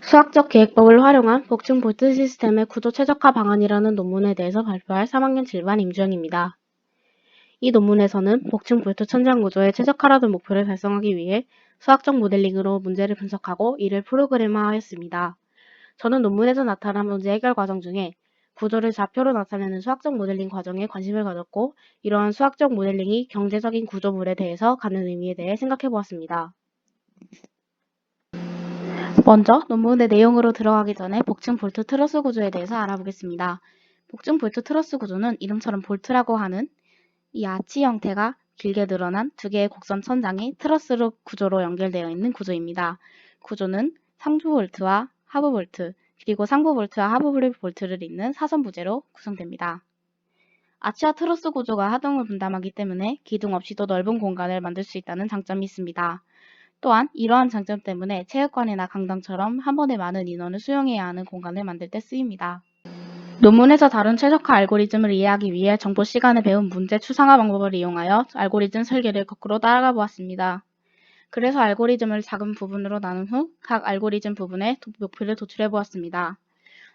수학적 계획법을 활용한 복층 볼트 시스템의 구조 최적화 방안이라는 논문에 대해서 발표할 3학년 7반 임주영입니다. 이 논문에서는 복층 볼트 천장 구조의 최적화라는 목표를 달성하기 위해 수학적 모델링으로 문제를 분석하고 이를 프로그래머화했습니다. 저는 논문에서 나타난 문제 해결 과정 중에 구조를 좌표로 나타내는 수학적 모델링 과정에 관심을 가졌고, 이러한 수학적 모델링이 경제적인 구조물에 대해서 갖는 의미에 대해 생각해 보았습니다. 먼저 논문의 내용으로 들어가기 전에 복층 볼트 트러스 구조에 대해서 알아보겠습니다. 복층 볼트 트러스 구조는 이름처럼 볼트라고 하는 이 아치 형태가 길게 늘어난 두 개의 곡선 천장이 트러스로 구조로 연결되어 있는 구조입니다. 구조는 상부 볼트와 하부 볼트, 그리고 상부 볼트와 하부 볼트를 잇는 사선 부재로 구성됩니다. 아치와 트러스 구조가 하등을 분담하기 때문에 기둥 없이도 넓은 공간을 만들 수 있다는 장점이 있습니다. 또한 이러한 장점 때문에 체육관이나 강당처럼 한 번에 많은 인원을 수용해야 하는 공간을 만들 때 쓰입니다. 논문에서 다룬 최적화 알고리즘을 이해하기 위해 정보 시간에 배운 문제 추상화 방법을 이용하여 알고리즘 설계를 거꾸로 따라가 보았습니다. 그래서 알고리즘을 작은 부분으로 나눈 후 각 알고리즘 부분에 목표를 도출해 보았습니다.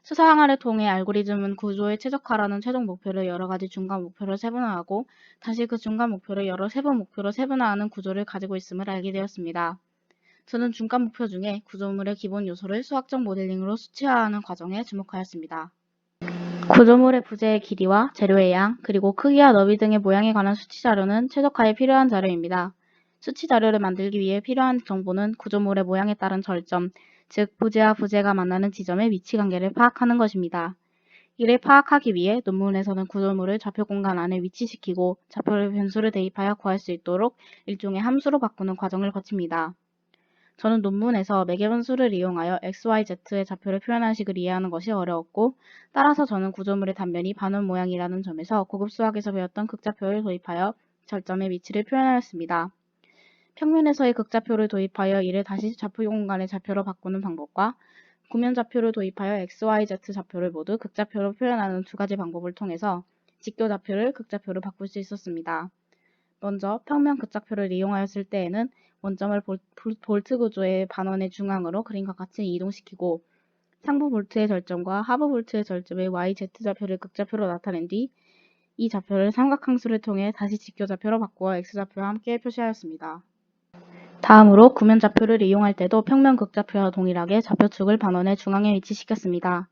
수사 항아를 통해 알고리즘은 구조의 최적화라는 최종 목표를 여러 가지 중간 목표로 세분화하고 다시 그 중간 목표를 여러 세부 목표로 세분화하는 구조를 가지고 있음을 알게 되었습니다. 저는 중간 목표 중에 구조물의 기본 요소를 수학적 모델링으로 수치화하는 과정에 주목하였습니다. 구조물의 부재의 길이와 재료의 양, 그리고 크기와 너비 등의 모양에 관한 수치 자료는 최적화에 필요한 자료입니다. 수치 자료를 만들기 위해 필요한 정보는 구조물의 모양에 따른 절점, 즉 부재와 부재가 만나는 지점의 위치 관계를 파악하는 것입니다. 이를 파악하기 위해 논문에서는 구조물을 좌표 공간 안에 위치시키고 좌표를 변수를 대입하여 구할 수 있도록 일종의 함수로 바꾸는 과정을 거칩니다. 저는 논문에서 매개변수를 이용하여 x, y, z의 좌표를 표현한 식을 이해하는 것이 어려웠고, 따라서 저는 구조물의 단면이 반원 모양이라는 점에서 고급 수학에서 배웠던 극좌표를 도입하여 절점의 위치를 표현하였습니다. 평면에서의 극좌표를 도입하여 이를 다시 좌표 공간의 좌표로 바꾸는 방법과 구면 좌표를 도입하여 x, y, z 좌표를 모두 극좌표로 표현하는 두 가지 방법을 통해서 직교 좌표를 극좌표로 바꿀 수 있었습니다. 먼저 평면 극좌표를 이용하였을 때에는 원점을 볼트 구조의 반원의 중앙으로 그림과 같이 이동시키고 상부 볼트의 절점과 하부 볼트의 절점의 y, z 좌표를 극좌표로 나타낸 뒤 이 좌표를 삼각함수를 통해 다시 직교 좌표로 바꾸어 x좌표와 함께 표시하였습니다. 다음으로 구면 좌표를 이용할 때도 평면 극좌표와 동일하게 좌표축을 반원의 중앙에 위치시켰습니다.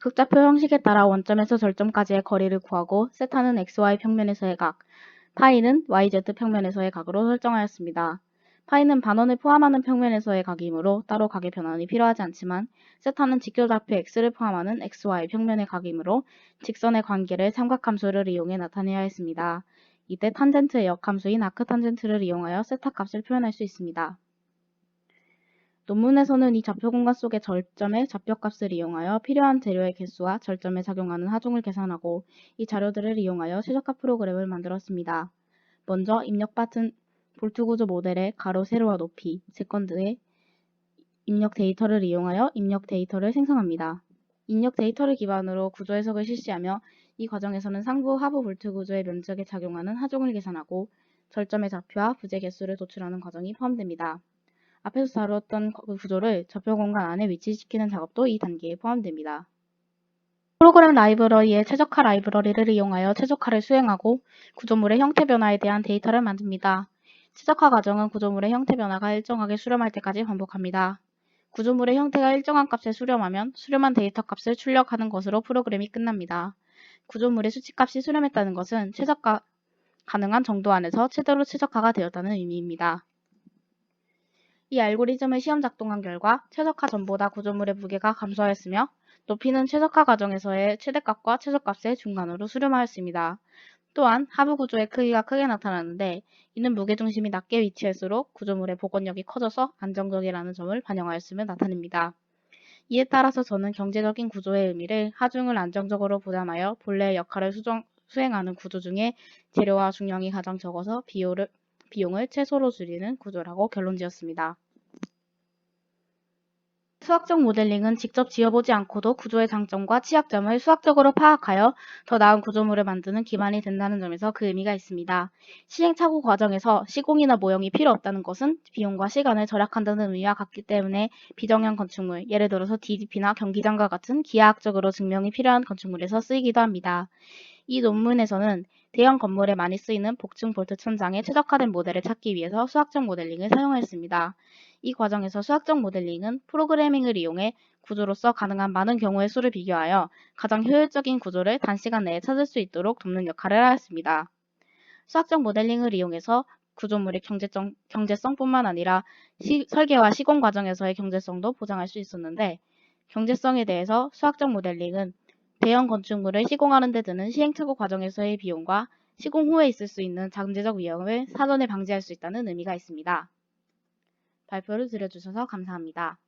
극좌표 형식에 따라 원점에서 절점까지의 거리를 구하고 세타는 xy 평면에서의 각, 파이는 yz 평면에서의 각으로 설정하였습니다. 파이는 반원을 포함하는 평면에서의 각이므로 따로 각의 변환이 필요하지 않지만 세타는 직교좌표 x를 포함하는 xy 평면의 각이므로 직선의 관계를 삼각함수를 이용해 나타내야 했습니다. 이때 탄젠트의 역함수인 아크탄젠트를 이용하여 세타 값을 표현할 수 있습니다. 논문에서는 이 좌표 공간 속의 절점의 좌표값을 이용하여 필요한 재료의 개수와 절점에 작용하는 하중을 계산하고 이 자료들을 이용하여 최적화 프로그램을 만들었습니다. 먼저 입력받은 볼트 구조 모델의 가로, 세로와 높이, 세컨드의 입력 데이터를 이용하여 입력 데이터를 생성합니다. 입력 데이터를 기반으로 구조 해석을 실시하며 이 과정에서는 상부, 하부 볼트 구조의 면적에 작용하는 하중을 계산하고 절점의 좌표와 부재 개수를 도출하는 과정이 포함됩니다. 앞에서 다루었던 구조를 좌표 공간 안에 위치시키는 작업도 이 단계에 포함됩니다. 프로그램 라이브러리의 최적화 라이브러리를 이용하여 최적화를 수행하고 구조물의 형태 변화에 대한 데이터를 만듭니다. 최적화 과정은 구조물의 형태 변화가 일정하게 수렴할 때까지 반복합니다. 구조물의 형태가 일정한 값에 수렴하면 수렴한 데이터 값을 출력하는 것으로 프로그램이 끝납니다. 구조물의 수치값이 수렴했다는 것은 최적화 가능한 정도 안에서 최대로 최적화가 되었다는 의미입니다. 이 알고리즘을 시험 작동한 결과 최적화 전보다 구조물의 무게가 감소하였으며 높이는 최적화 과정에서의 최대값과 최저값의 중간으로 수렴하였습니다. 또한 하부 구조의 크기가 크게 나타나는데 이는 무게중심이 낮게 위치할수록 구조물의 복원력이 커져서 안정적이라는 점을 반영하였음을 나타냅니다. 이에 따라서 저는 경제적인 구조의 의미를 하중을 안정적으로 부담하여 본래의 역할을 수행하는 구조 중에 재료와 중량이 가장 적어서 비용을 최소로 줄이는 구조라고 결론지었습니다. 수학적 모델링은 직접 지어보지 않고도 구조의 장점과 취약점을 수학적으로 파악하여 더 나은 구조물을 만드는 기반이 된다는 점에서 그 의미가 있습니다. 시행착오 과정에서 시공이나 모형이 필요 없다는 것은 비용과 시간을 절약한다는 의미와 같기 때문에 비정형 건축물, 예를 들어서 DDP나 경기장과 같은 기하학적으로 증명이 필요한 건축물에서 쓰이기도 합니다. 이 논문에서는 대형 건물에 많이 쓰이는 복층 볼트 천장에 최적화된 모델을 찾기 위해서 수학적 모델링을 사용했습니다. 이 과정에서 수학적 모델링은 프로그래밍을 이용해 구조로서 가능한 많은 경우의 수를 비교하여 가장 효율적인 구조를 단시간 내에 찾을 수 있도록 돕는 역할을 하였습니다. 수학적 모델링을 이용해서 구조물의 경제성뿐만 아니라 설계와 시공 과정에서의 경제성도 보장할 수 있었는데, 경제성에 대해서 수학적 모델링은 대형 건축물을 시공하는 데 드는 시행착오 과정에서의 비용과 시공 후에 있을 수 있는 잠재적 위험을 사전에 방지할 수 있다는 의미가 있습니다. 발표를 들어주셔서 감사합니다.